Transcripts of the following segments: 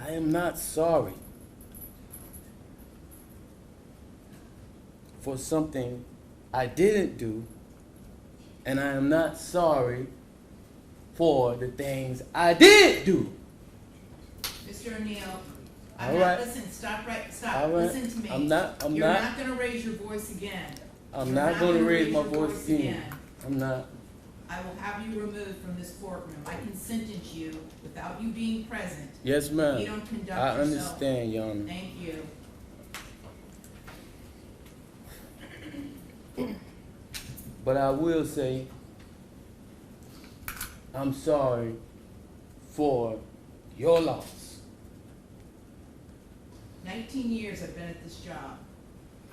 I am not sorry for something I didn't do, and I am not sorry for the things I did do. Mr. O'Neill, All right. listen, stop, All right. listen to me. I'm not You're not gonna raise your voice again. I'm You're not going to raise my your voice again. I'm not. I will have you removed from this courtroom. I can sentence you without you being present. Yes, ma'am. You don't conduct I yourself. understand, Your Honor. Thank you. But I will say, I'm sorry for your loss. 19 years I've been at this job.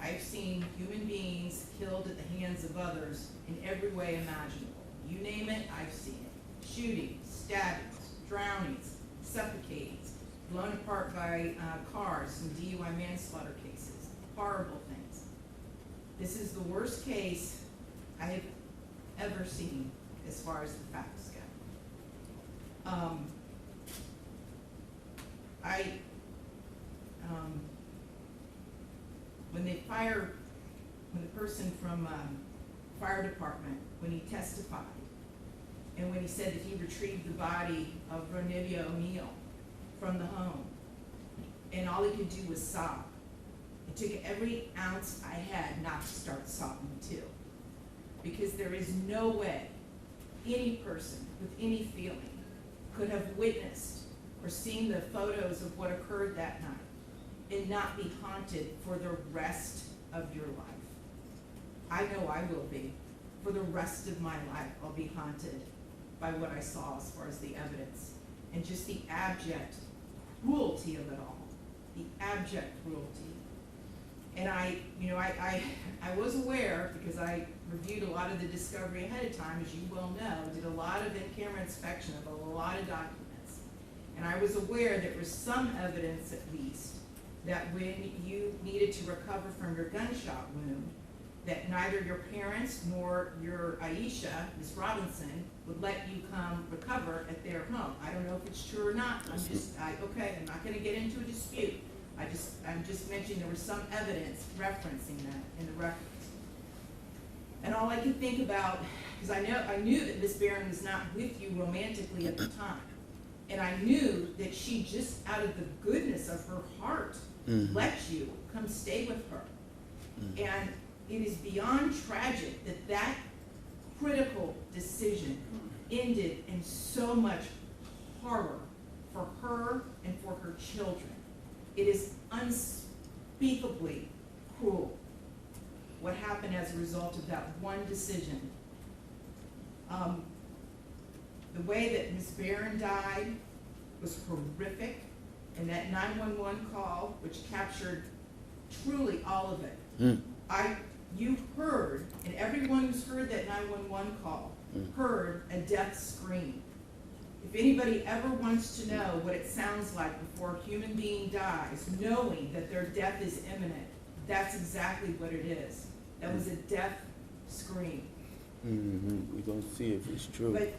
I've seen human beings killed at the hands of others in every way imaginable. You name it, I've seen it. Shootings, stabbings, drownings, suffocatings, blown apart by cars in DUI manslaughter cases, horrible things. This is the worst case I have ever seen as far as the facts go. When the person from fire department, when he testified, and when he said that he retrieved the body of Ronivia O'Neill from the home, and all he could do was sob. It took every ounce I had not to start sobbing too. Because there is no way any person with any feeling could have witnessed or seen the photos of what occurred that night and not be haunted for the rest of your life. I know I will be. For the rest of my life, I'll be haunted by what I saw as far as the evidence and just the abject cruelty of it all. The abject cruelty. And I was aware, because I reviewed a lot of the discovery ahead of time, as you well know, did a lot of in-camera inspection of a lot of documents. And I was aware there was some evidence, at least, that when you needed to recover from your gunshot wound, that neither your parents nor your Aisha, Ms. Robinson, would let you come recover at their home. I don't know if it's true or not. I'm not going to get into a dispute. I'm just mentioning there was some evidence referencing that in the records. And all I could think about, because I knew that Miss Barron was not with you romantically at the time. And I knew that she just out of the goodness of her heart let you come stay with her. And it is beyond tragic that that critical decision ended in so much horror for her and for her children. It is unspeakably cruel what happened as a result of that one decision. The way that Ms. Barron died was horrific, and that 911 call, which captured truly all of it. You heard, and everyone who's heard that 911 call heard a death scream. If anybody ever wants to know what it sounds like before a human being dies, knowing that their death is imminent, that's exactly what it is. That was a death scream. We're going to see if it's true. But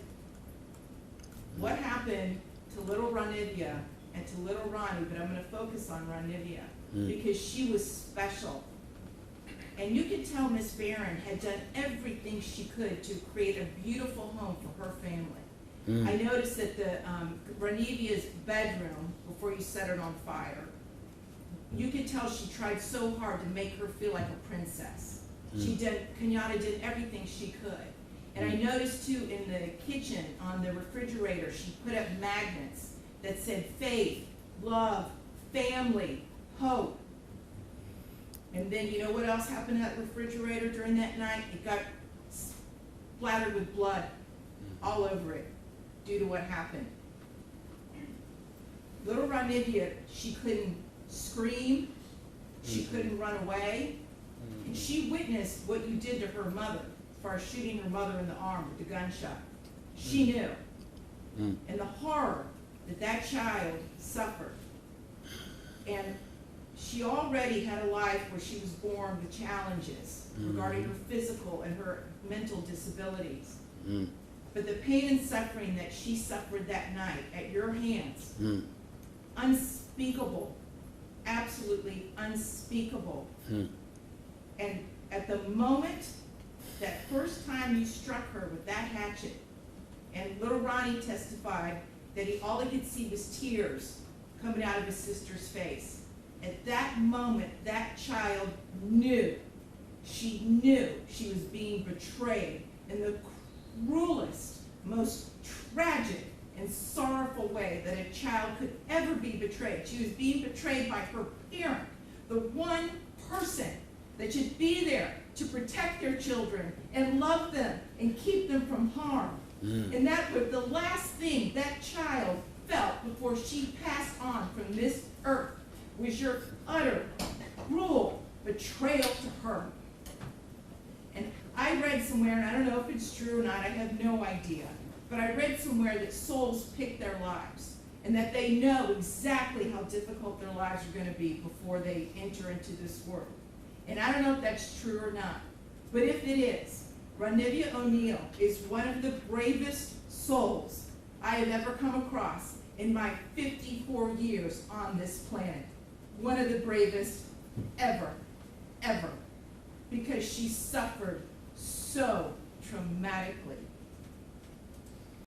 what happened to little Ronivia and to little Ronnie, but I'm going to focus on Ronivia, because she was special. And you could tell Miss Barron had done everything she could to create a beautiful home for her family. I noticed that the Ronivia's bedroom, before you set it on fire, you could tell she tried so hard to make her feel like a princess. Kenyatta did everything she could. And I noticed too in the kitchen, on the refrigerator, she put up magnets that said faith, love, family, hope. And then you know what else happened to that refrigerator during that night? It got splattered with blood all over it due to what happened. Little Ronivia, she couldn't scream, she couldn't run away, and she witnessed what you did to her mother as far as shooting her mother in the arm with the gunshot. She knew. And the horror that that child suffered. And she already had a life where she was born with challenges regarding her physical and her mental disabilities. But the pain and suffering that she suffered that night at your hands, unspeakable, absolutely unspeakable. And at the moment, that first time you struck her with that hatchet, and little Ronnie testified that all he could see was tears coming out of his sister's face. At that moment, that child knew she was being betrayed in the cruelest, most tragic and sorrowful way that a child could ever be betrayed. She was being betrayed by her parent, the one person that should be there to protect their children and love them and keep them from harm. And that was the last thing that child felt before she passed on from this earth, was your utter, cruel betrayal to her. And I read somewhere, and I don't know if it's true or not, I have no idea, but I read somewhere that souls pick their lives, and that they know exactly how difficult their lives are going to be before they enter into this world. And I don't know if that's true or not, but if it is, Ronivia O'Neal is one of the bravest souls I have ever come across in my 54 years on this planet. One of the bravest ever, ever, because she suffered so traumatically.